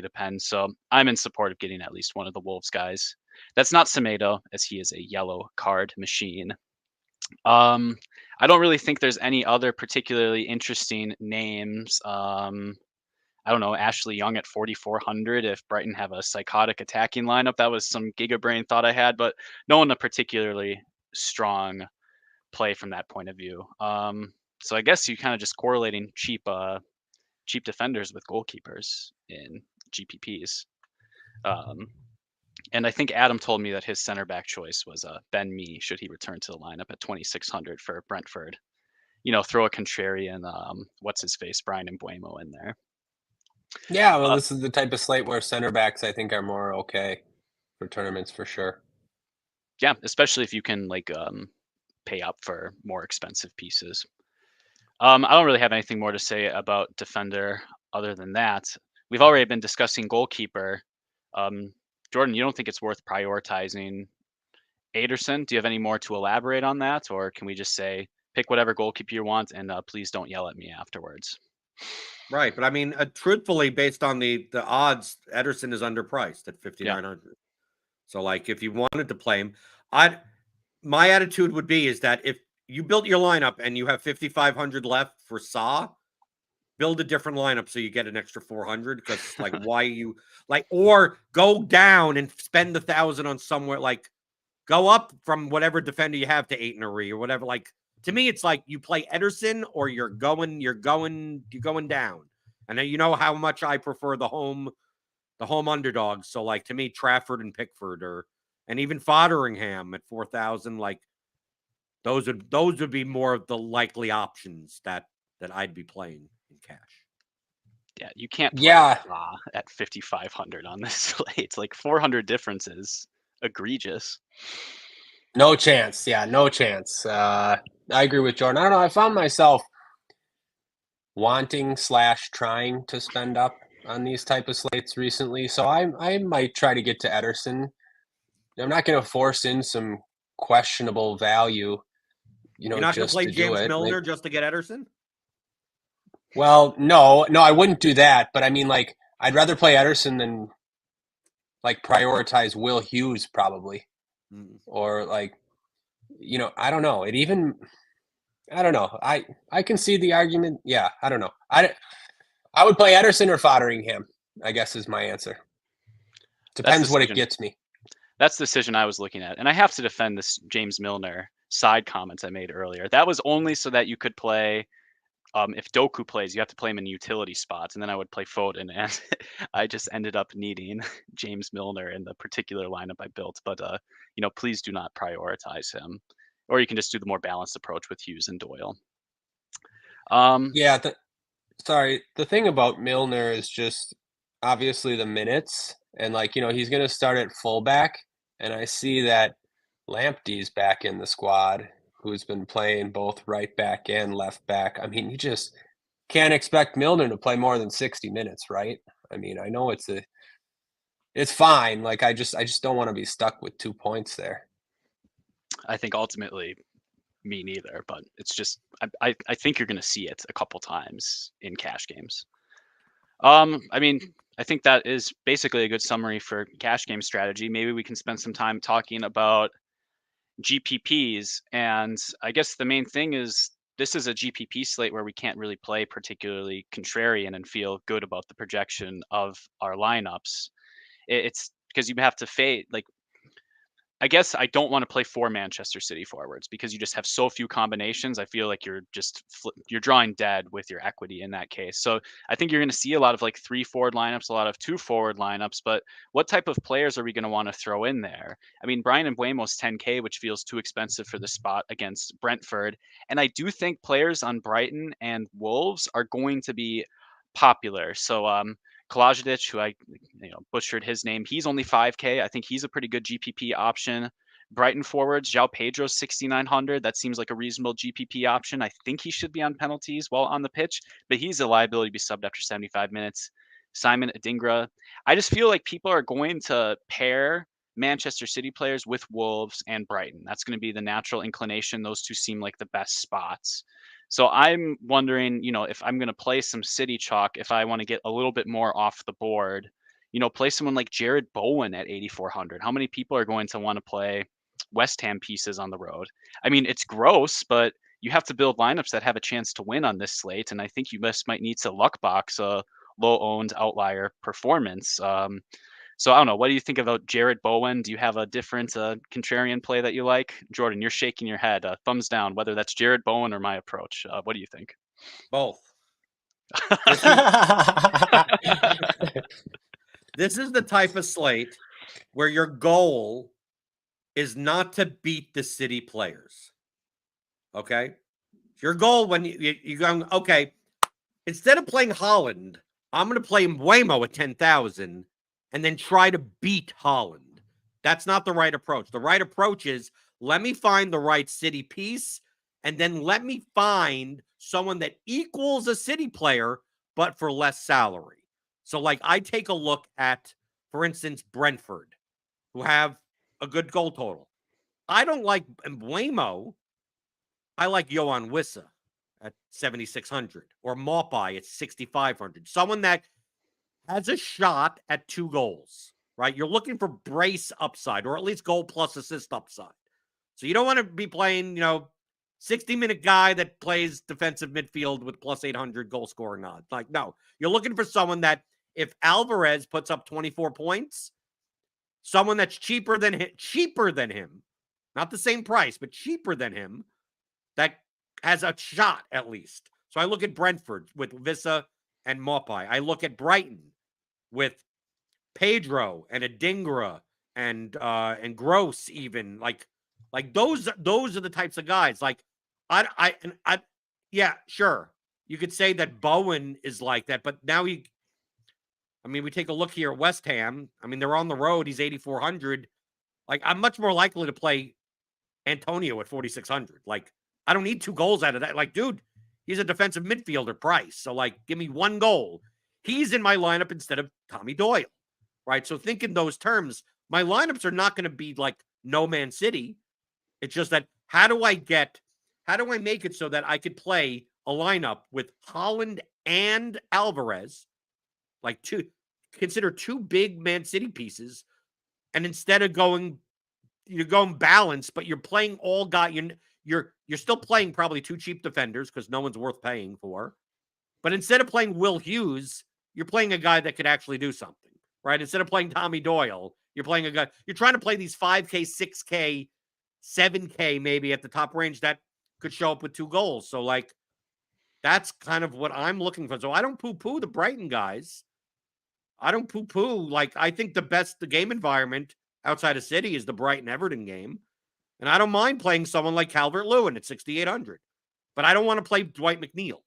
Speaker 1: depends. So I'm in support of getting at least one of the Wolves guys. That's not Semedo, as he is a yellow card machine. I don't really think there's any other particularly interesting names. I don't know, Ashley Young at 4,400 if Brighton have a psychotic attacking lineup. That was some gigabrain thought I had, but no one a particularly strong play from that point of view. So I guess you kind of just correlating cheap defenders with goalkeepers in GPPs. And I think Adam told me that his center back choice was Ben Mee, should he return to the lineup at 2,600 for Brentford. Throw a contrarian, what's his face, Brian Mbeumo in there.
Speaker 3: Yeah, well, this is the type of slate where center backs, I think, are more okay for tournaments for sure.
Speaker 1: Yeah, especially if you can pay up for more expensive pieces. I don't really have anything more to say about defender other than that. We've already been discussing goalkeeper. Jordan, you don't think it's worth prioritizing Ederson? Do you have any more to elaborate on that? Or can we just say, pick whatever goalkeeper you want and please don't yell at me afterwards?
Speaker 2: Right. But I mean, truthfully, based on the odds, Ederson is underpriced at 5,900. Yeah. So like, if you wanted to play him, my attitude would be is that you built your lineup and you have 5,500 left for Sa, build a different lineup so you get an extra 400. Because like, why you like, or go down and spend 1,000 on somewhere, like go up from whatever defender you have to 8 in a re or whatever. Like, to me, it's like you play Ederson or you're going down. And you know how much I prefer the home underdogs. So like, to me, Trafford and Pickford and even Fodderingham at 4,000, like those would be more of the likely options that I'd be playing in cash.
Speaker 1: Yeah, you can't play at 5,500 on this slate. It's like 400 differences. Egregious.
Speaker 3: No chance. Yeah, no chance. I agree with Jordan. I don't know. I found myself wanting / trying to spend up on these type of slates recently. So I might try to get to Ederson. I'm not going to force in some questionable value.
Speaker 2: You're not going to play James Milner just to get Ederson?
Speaker 3: Well, no, I wouldn't do that. But I mean, like, I'd rather play Ederson than like prioritize Will Hughes probably. Or like, I don't know. I don't know. I can see the argument. Yeah, I don't know. I would play Ederson or Fodderingham, I guess is my answer. Depends what it gets me.
Speaker 1: That's the decision I was looking at. And I have to defend this James Milner side comments I made earlier. That was only so that you could play, if Doku plays, you have to play him in utility spots. And then I would play Foden. And I just ended up needing James Milner in the particular lineup I built. But, please do not prioritize him. Or you can just do the more balanced approach with Hughes and Doyle.
Speaker 3: Yeah, the thing about Milner is just obviously the minutes. And like, he's going to start at fullback. And I see that Lamptey's back in the squad, who's been playing both right back and left back. I mean, you just can't expect Milner to play more than 60 minutes, right? I mean, I know it's fine. Like, I just don't want to be stuck with 2 points there.
Speaker 1: I think ultimately me neither, but it's just, I think you're going to see it a couple times in cash games. I mean, I think that is basically a good summary for cash game strategy. Maybe we can spend some time talking about GPPs. And I guess the main thing is this is a GPP slate where we can't really play particularly contrarian and feel good about the projection of our lineups. It's because you have to fade, like, I guess I don't want to play 4 Manchester City forwards because you just have so few combinations. I feel like you're drawing dead with your equity in that case. So I think you're going to see a lot of like 3 forward lineups, a lot of 2 forward lineups. But what type of players are we going to want to throw in there? I mean, Brian Mbuemo's 10K, which feels too expensive for the spot against Brentford. And I do think players on Brighton and Wolves are going to be popular. So Kalajic, who I butchered his name, he's only 5K. I think he's a pretty good GPP option. Brighton forwards, João Pedro 6,900. That seems like a reasonable GPP option. I think he should be on penalties while on the pitch, but he's a liability to be subbed after 75 minutes. Simon Adingra. I just feel like people are going to pair Manchester City players with Wolves and Brighton. That's going to be the natural inclination. Those two seem like the best spots. So I'm wondering, if I'm going to play some City chalk, if I want to get a little bit more off the board, play someone like Jared Bowen at 8,400. How many people are going to want to play West Ham pieces on the road? I mean, it's gross, but you have to build lineups that have a chance to win on this slate. And I think you might need to luck box a low-owned outlier performance. So I don't know. What do you think about Jared Bowen? Do you have a different contrarian play that you like? Jordan, you're shaking your head. Thumbs down, whether that's Jared Bowen or my approach. What do you think?
Speaker 2: Both. This is the type of slate where your goal is not to beat the City players. Okay? Your goal when you're going, okay, instead of playing Holland, I'm going to play Mbuemo at 10,000 and then try to beat Holland. That's not the right approach. The right approach is let me find the right City piece and then let me find someone that equals a City player, but for less salary. So like I take a look at, for instance, Brentford, who have a good goal total. I don't like Mbuemo. I like Yohan Wissa at 7,600 or Maupay at 6,500. Someone that has a shot at 2 goals, right? You're looking for brace upside or at least goal plus assist upside. So you don't want to be playing, 60-minute guy that plays defensive midfield with plus 800 goal scoring odds. Like, no, you're looking for someone that if Alvarez puts up 24 points, someone that's cheaper than him, not the same price, but cheaper than him, that has a shot at least. So I look at Brentford with Vissa and Maupay. I look at Brighton with Pedro and Adingra and Gross even. Like those are the types of guys. Like yeah, sure. You could say that Bowen is like that, but now we take a look here at West Ham. I mean, they're on the road. He's 8,400. Like, I'm much more likely to play Antonio at 4,600. Like, I don't need 2 goals out of that. Like, dude, he's a defensive midfielder price. So, like, give me 1 goal. He's in my lineup instead of Tommy Doyle, right? So think in those terms. My lineups are not going to be like no Man City. It's just that how do I make it so that I could play a lineup with Haaland and Alvarez, like consider 2 big Man City pieces, and instead of you're going balanced, but you're playing all guys. You're still playing probably 2 cheap defenders because no one's worth paying for. But instead of playing Will Hughes, you're playing a guy that could actually do something, right? Instead of playing Tommy Doyle, you're playing a guy. You're trying to play these 5K, 6K, 7K maybe at the top range that could show up with 2 goals. So, like, that's kind of what I'm looking for. So I don't poo-poo the Brighton guys. I don't poo-poo. Like, I think the game environment outside of City is the Brighton-Everton game. And I don't mind playing someone like Calvert-Lewin at 6,800. But I don't want to play Dwight McNeil,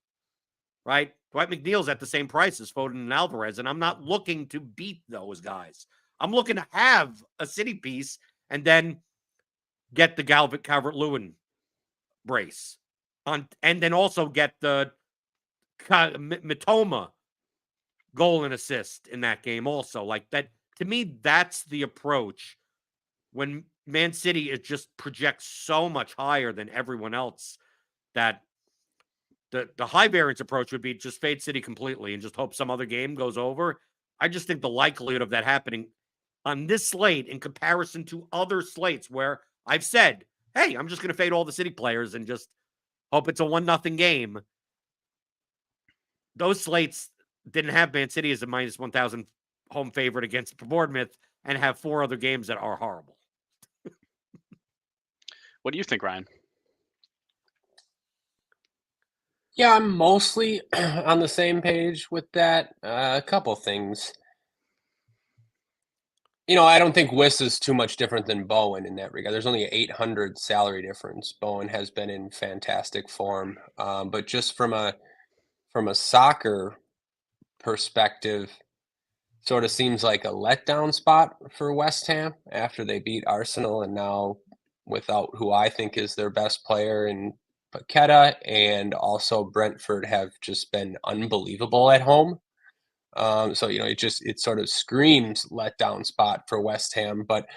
Speaker 2: right? Dwight McNeil's at the same price as Foden and Alvarez, and I'm not looking to beat those guys. I'm looking to have a City piece and then get the Calvert-Lewin brace. And then also get the Mitoma goal and assist in that game also. Like, that, to me, that's the approach when Man City just projects so much higher than everyone else, that the high variance approach would be just fade City completely and just hope some other game goes over. I just think the likelihood of that happening on this slate in comparison to other slates where I've said, hey, I'm just going to fade all the City players and just hope it's a 1-0 game. Those slates didn't have Man City as a minus 1,000 home favorite against Bournemouth and have 4 other games that are horrible.
Speaker 1: What do you think, Ryan?
Speaker 3: Yeah, I'm mostly on the same page with that. A couple things. I don't think Wiss is too much different than Bowen in that regard. There's only an 800 salary difference. Bowen has been in fantastic form, but just from a soccer perspective, sort of seems like a letdown spot for West Ham after they beat Arsenal, and now without who I think is their best player in Paqueta, and also Brentford have just been unbelievable at home. So it sort of screams letdown spot for West Ham. But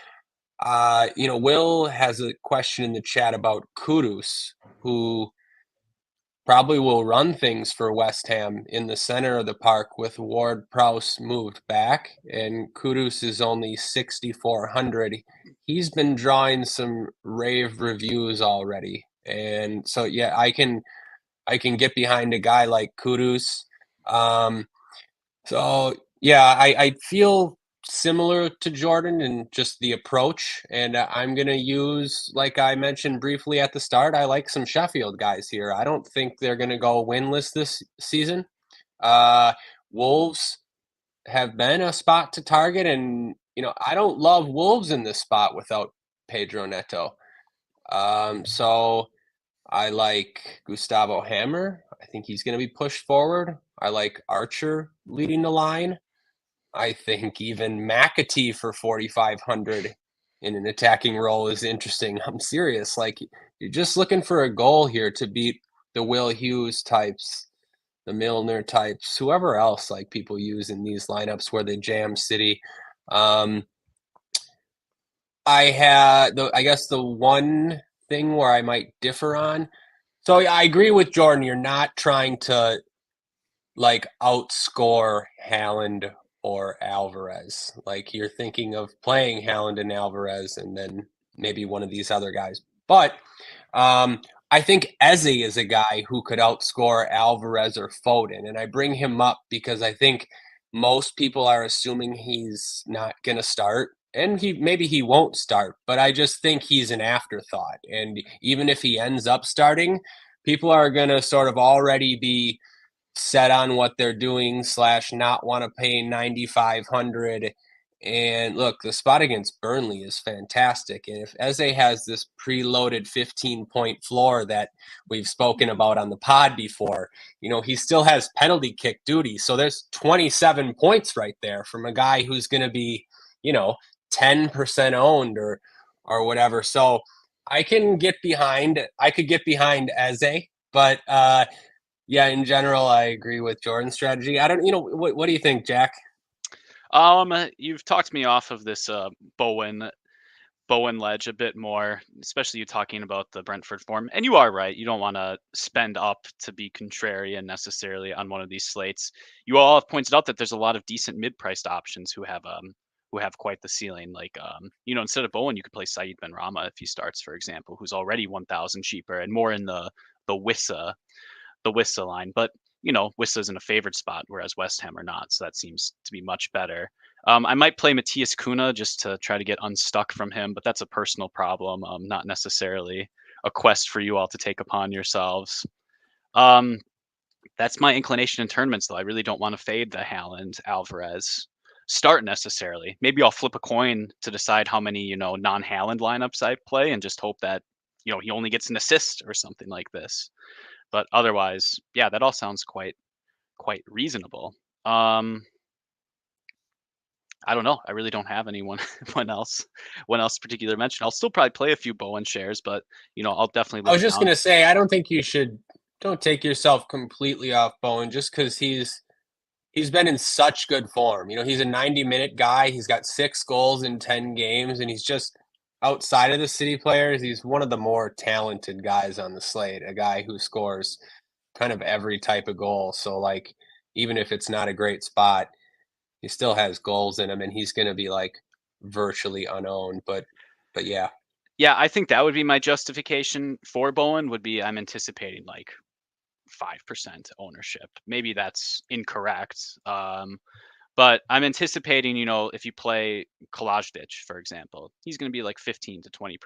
Speaker 3: Will has a question in the chat about Kudus, who probably will run things for West Ham in the center of the park with Ward-Prowse moved back, and Kudus is only 6,400. He's been drawing some rave reviews already, and so yeah, I can get behind a guy like Kudus. So yeah, I feel similar to Jordan in just the approach, and I'm going to use, like I mentioned briefly at the start, I like some Sheffield guys here. I don't think they're going to go winless this season. Wolves have been a spot to target, and I don't love Wolves in this spot without Pedro Neto. So I like Gustavo Hammer. I think he's going to be pushed forward. I like Archer leading the line. I think even McAtee for 4,500 in an attacking role is interesting. I'm serious. Like, you're just looking for a goal here to beat the Will Hughes types, the Milner types, whoever else like people use in these lineups where they jam City. I guess the one thing where I might differ on. So I agree with Jordan. You're not trying to like outscore Haaland or Alvarez. Like, you're thinking of playing Haaland and Alvarez and then maybe one of these other guys. But I think Eze is a guy who could outscore Alvarez or Foden, and I bring him up because I think most people are assuming he's not going to start, and maybe he won't start, but I just think he's an afterthought. And even if he ends up starting, people are going to sort of already be set on what they're doing / not want to pay 9,500. And look, the spot against Burnley is fantastic. And if Eze has this preloaded 15-point floor that we've spoken about on the pod before, he still has penalty kick duty. So there's 27 points right there from a guy who's going to be, 10% owned or whatever. So I could get behind Eze, but yeah, in general, I agree with Jordan's strategy. I don't, what do you think, Jack?
Speaker 1: You've talked me off of this Bowen ledge a bit more, especially you talking about the Brentford form. And you are right. You don't want to spend up to be contrarian necessarily on one of these slates. You all have pointed out that there's a lot of decent mid-priced options who have quite the ceiling. Like instead of Bowen, you could play Saeed Benrahma if he starts, for example, who's already 1,000 cheaper and more in the Wissa line. But Wissa's in a favored spot, whereas West Ham are not. So that seems to be much better. I might play Matthias Cunha just to try to get unstuck from him, but that's a personal problem, not necessarily a quest for you all to take upon yourselves. That's my inclination in tournaments, though. I really don't want to fade the Haaland Alvarez start necessarily. Maybe I'll flip a coin to decide how many non-Haaland lineups I play and just hope that he only gets an assist or something like this. But otherwise, yeah, that all sounds quite reasonable. I don't know. I really don't have anyone else particular mention. I'll still probably play a few Bowen shares, but I'll definitely.
Speaker 3: I was just gonna say, I don't think don't take yourself completely off Bowen just because he's been in such good form. He's a 90-minute guy. He's got 6 goals in 10 games, and he's just outside of the City players, he's one of the more talented guys on the slate, a guy who scores kind of every type of goal. So, like, even if it's not a great spot, he still has goals in him, and he's going to be, like, virtually unowned. But yeah.
Speaker 1: Yeah, I think that would be my justification for Bowen would be I'm anticipating, like, 5% ownership. Maybe that's incorrect. But I'm anticipating, if you play Kolajdzic, for example, he's going to be like 15 to 20%.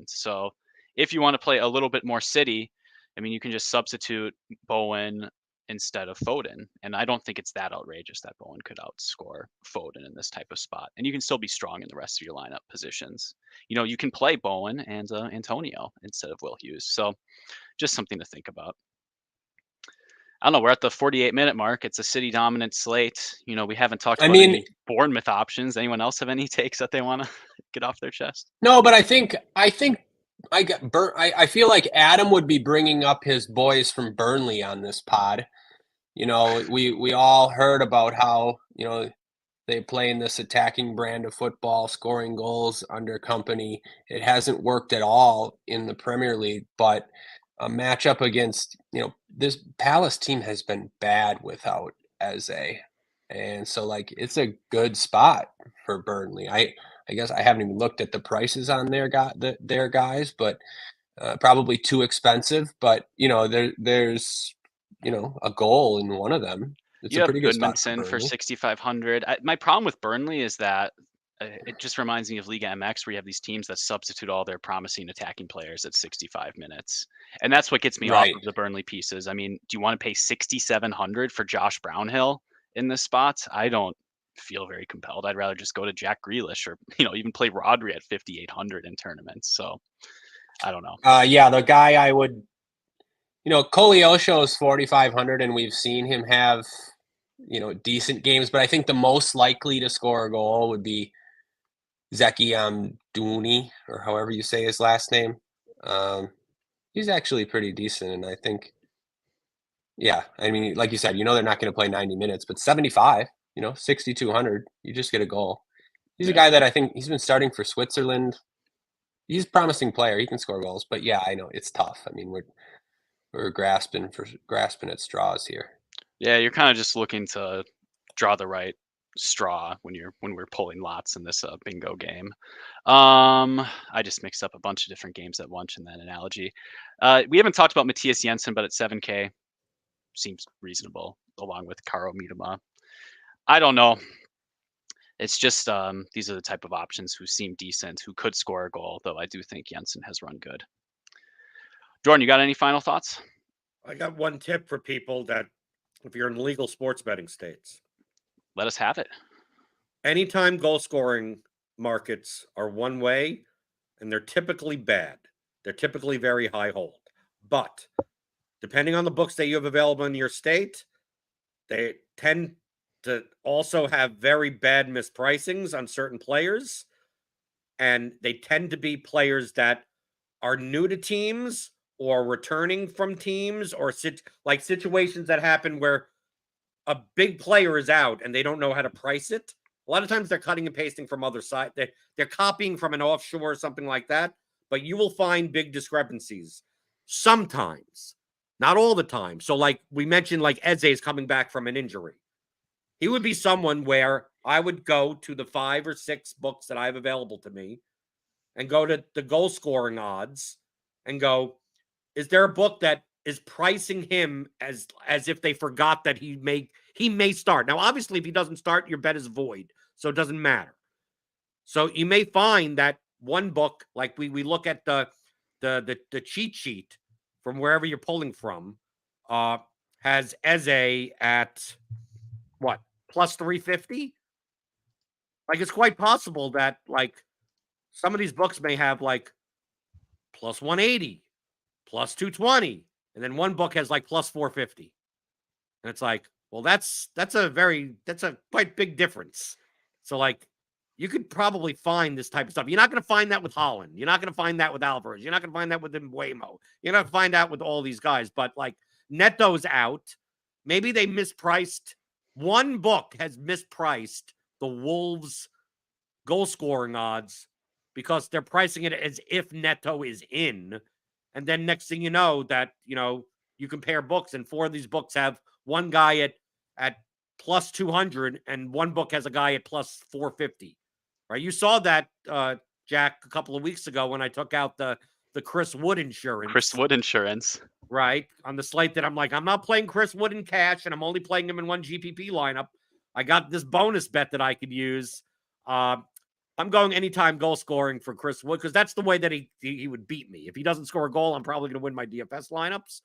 Speaker 1: So if you want to play a little bit more City, I mean, you can just substitute Bowen instead of Foden. And I don't think it's that outrageous that Bowen could outscore Foden in this type of spot. And you can still be strong in the rest of your lineup positions. You can play Bowen and Antonio instead of Will Hughes. So just something to think about. I don't know. We're at the 48-minute mark. It's a City dominant slate. We haven't talked about any Bournemouth options. Anyone else have any takes that they want to get off their chest?
Speaker 3: No, but I think I got burnt. I feel like Adam would be bringing up his boys from Burnley on this pod. We all heard about how they play in this attacking brand of football, scoring goals under company. It hasn't worked at all in the Premier League, but a matchup against, this Palace team has been bad without Eze. And so, like, it's a good spot for Burnley. I guess I haven't even looked at the prices on their guys, but probably too expensive. But, there's, a goal in one of them. It's a pretty good spot
Speaker 1: for 6,500. My problem with Burnley is that it just reminds me of Liga MX, where you have these teams that substitute all their promising attacking players at 65 minutes. And that's what gets me off of the Burnley pieces. I mean, do you want to pay 6,700 for Josh Brownhill in this spot? I don't feel very compelled. I'd rather just go to Jack Grealish or, even play Rodri at 5,800 in tournaments. So I don't know.
Speaker 3: Yeah, the guy I would, Koleosho is 4,500, and we've seen him have, decent games. But I think the most likely to score a goal would be Zeki Amdouni, or however you say his last name. He's actually pretty decent, and I think, yeah, I mean, like you said, they're not going to play 90 minutes, but 75, 6,200, you just get a goal. He's a guy that I think he's been starting for Switzerland. He's a promising player. He can score goals, but yeah, I know it's tough. I mean, we're grasping at straws here.
Speaker 1: Yeah, you're kind of just looking to draw the right straw when we're pulling lots in this bingo game. I just mixed up a bunch of different games at once in that analogy. We haven't talked about Matthias Jensen, but at 7K seems reasonable along with Karo Miedema. I don't know. It's just these are the type of options who seem decent, who could score a goal, though I do think Jensen has run good. Jordan, you got any final thoughts?
Speaker 2: I got one tip for people that if you're in legal sports betting states,
Speaker 1: let us have it.
Speaker 2: Anytime goal scoring markets are one way, and they're typically bad. They're typically very high hold. But depending on the books that you have available in your state, they tend to also have very bad mispricings on certain players. And they tend to be players that are new to teams or returning from teams, or situations that happen where a big player is out and they don't know how to price it. A lot of times they're cutting and pasting from other side. They're copying from an offshore or something like that. But you will find big discrepancies sometimes, not all the time. So like we mentioned, like Eze is coming back from an injury. He would be someone where I would go to the 5 or 6 books that I have available to me and go to the goal scoring odds and go, is there a book that is pricing him as if they forgot that he may start? Now, obviously, if he doesn't start, your bet is void, so it doesn't matter. So you may find that one book, like we look at the cheat sheet from wherever you're pulling from, has Eze at what, plus 350? Like, it's quite possible that like some of these books may have like plus 180, plus 220, and then one book has like plus 450. And it's like, well, that's a quite big difference. So like you could probably find this type of stuff. You're not going to find that with Holland. You're not going to find that with Alvarez. You're not going to find that with Mbuemo. You're not going to find that with all these guys. But like Neto's out. Maybe they mispriced. One book has mispriced the Wolves goal scoring odds because they're pricing it as if Neto is in. And then next thing you know that, you compare books and 4 of these books have one guy at plus 200 and one book has a guy at plus 450. Right? You saw that, Jack, a couple of weeks ago when I took out the Chris Wood insurance.
Speaker 1: Chris Wood insurance.
Speaker 2: Right? On the slate that I'm like, I'm not playing Chris Wood in cash and I'm only playing him in one GPP lineup. I got this bonus bet that I could use. I'm going anytime goal scoring for Chris Wood because that's the way that he would beat me. If he doesn't score a goal, I'm probably going to win my DFS lineups.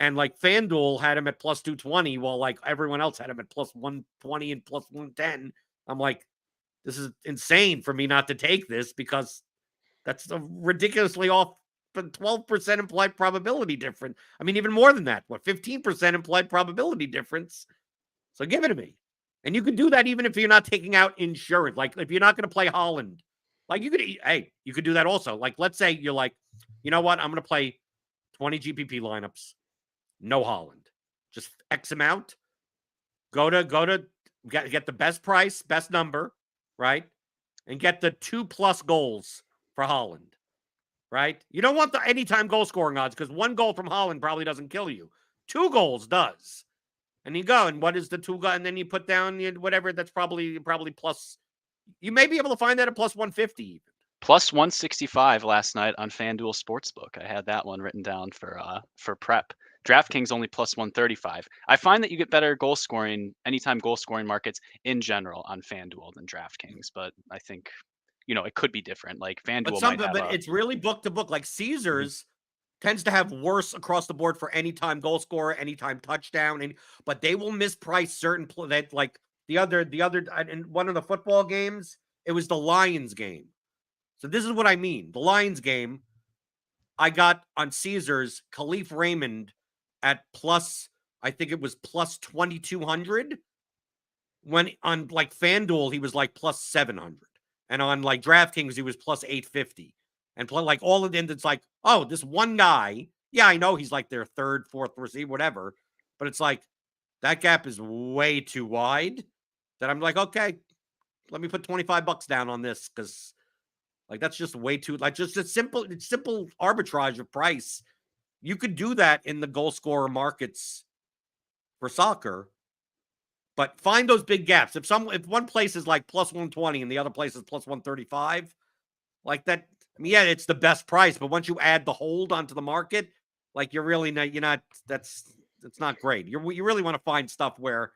Speaker 2: And like FanDuel had him at plus 220 while like everyone else had him at plus 120 and plus 110. I'm like, this is insane for me not to take this because that's a ridiculously off 12% implied probability difference. I mean, even more than that. What, 15% implied probability difference? So give it to me. And you can do that even if you're not taking out insurance. Like if you're not going to play Holland, like you could do that also. Like let's say you're like, you know what? I'm going to play 20 GPP lineups. No Holland. Just X amount. Go to get the best price, best number, right? And get the 2+ goals for Holland, right? You don't want the anytime goal scoring odds because 1 goal from Holland probably doesn't kill you. 2 goals does. And you go, and what is the 2 goal? And then you put down whatever that's probably plus. You may be able to find that at plus 150 even.
Speaker 1: Plus 165 last night on FanDuel Sportsbook. I had that one written down for prep. DraftKings only plus 135. I find that you get better goal scoring, anytime goal scoring markets in general on FanDuel than DraftKings, but I think, it could be different. Like FanDuel
Speaker 2: but it's really book to book. Like Caesars tends to have worse across the board for anytime goal scorer, anytime touchdown, but they will misprice certain that like the other in one of the football games, it was the Lions game. So this is what I mean. The Lions game, I got on Caesars Khalif Raymond at plus, I think it was plus 2,200. When on like FanDuel, he was like plus 700. And on like DraftKings, he was plus 850. And like all of them, it's like, oh, this one guy. Yeah, I know he's like their 3rd, 4th receiver, whatever. But it's like that gap is way too wide that I'm like, okay, let me put $25 down on this because like that's just way too like just a simple arbitrage of price. You could do that in the goal scorer markets for soccer, But find those big gaps. If one place is like plus 120 and the other place is plus 135, like that, I mean, yeah, it's the best price. But once you add the hold onto the market, like you're not. It's not great. You really want to find stuff where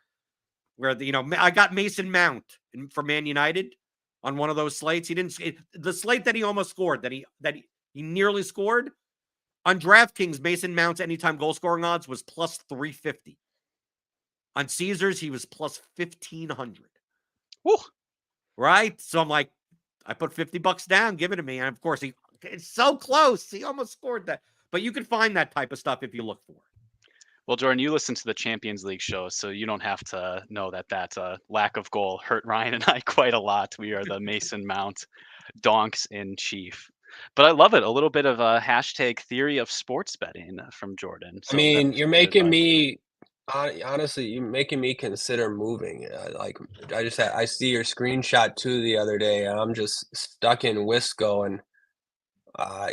Speaker 2: I got Mason Mount for Man United on one of those slates. The slate that he almost scored, that he nearly scored on DraftKings. Mason Mount's anytime goal scoring odds was plus 350. On Caesars, he was plus 1,500.
Speaker 1: Woo.
Speaker 2: Right? So I'm like, I put $50 down, give it to me. And of course, it's so close. He almost scored that. But you can find that type of stuff if you look for it.
Speaker 1: Well, Jordan, you listen to the Champions League show, so you don't have to know that lack of goal hurt Ryan and I quite a lot. We are the Mason Mount donks in chief. But I love it. A little bit of a hashtag theory of sports betting from Jordan. So
Speaker 3: I mean, you're making me, honestly, you're making me consider moving. I see your screenshot too the other day. And I'm just stuck in Wisco, and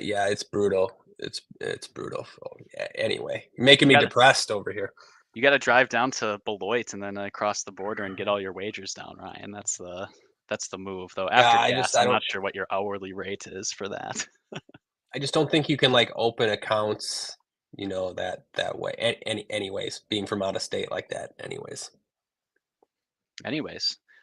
Speaker 3: yeah, it's brutal. It's brutal. Oh, yeah, anyway, you're making me depressed over here.
Speaker 1: You got to drive down to Beloit and then across the border and get all your wagers down, Ryan. That's the move, though. After gas, I'm not sure what your hourly rate is for that.
Speaker 3: I just don't think you can like open accounts, that way. Anyways, being from out of state like that. Anyways,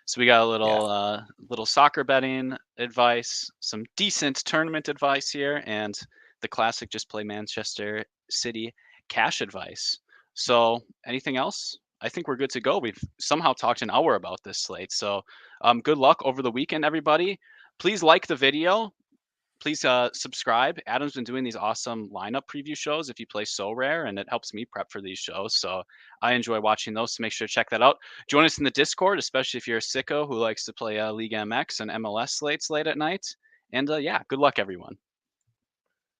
Speaker 1: so we got a little soccer betting advice, some decent tournament advice here, and the classic just play Manchester City cash advice. So anything else? I think we're good to go. We've somehow talked an hour about this slate. So good luck over the weekend, everybody. Please like the video. Please subscribe. Adam's been doing these awesome lineup preview shows if you play So Rare, and it helps me prep for these shows. So I enjoy watching those, so make sure to check that out. Join us in the Discord, especially if you're a sicko who likes to play League MX and MLS slates late at night. And yeah, good luck, everyone.